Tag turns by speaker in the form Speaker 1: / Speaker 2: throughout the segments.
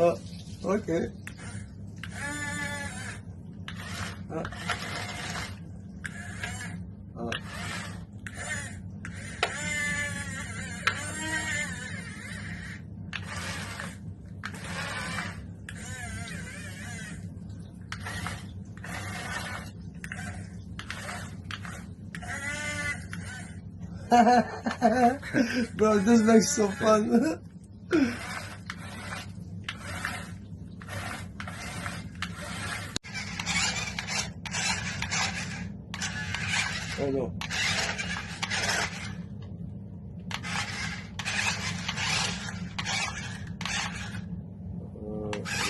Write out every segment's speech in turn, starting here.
Speaker 1: Oh, okay. Uh, uh. Bro, this makes so fun. Oh no.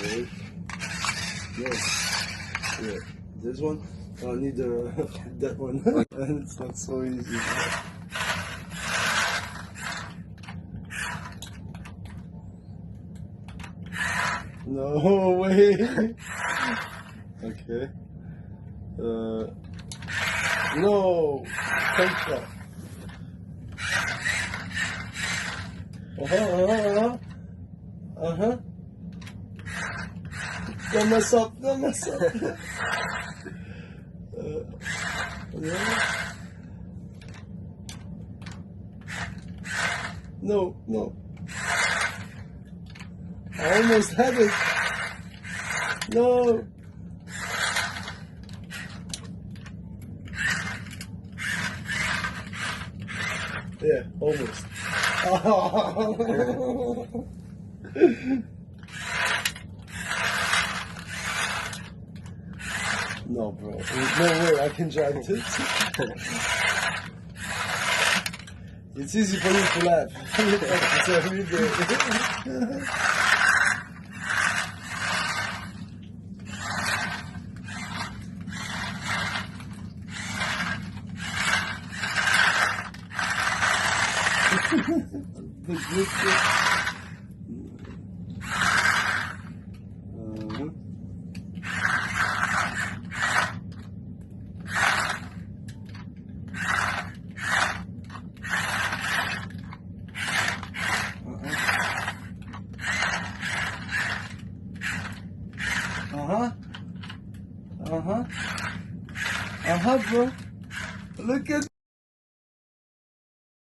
Speaker 1: Wait. No. Yeah. This one? I need that one. And it's not so easy. No way. Okay. No. Contra. Uh-huh. Don't mess up. Yeah. No. I almost had it. No. Yeah, almost. No, bro. There's no way I can drive this. It's easy for you to laugh. It's every day. The good bro. Look at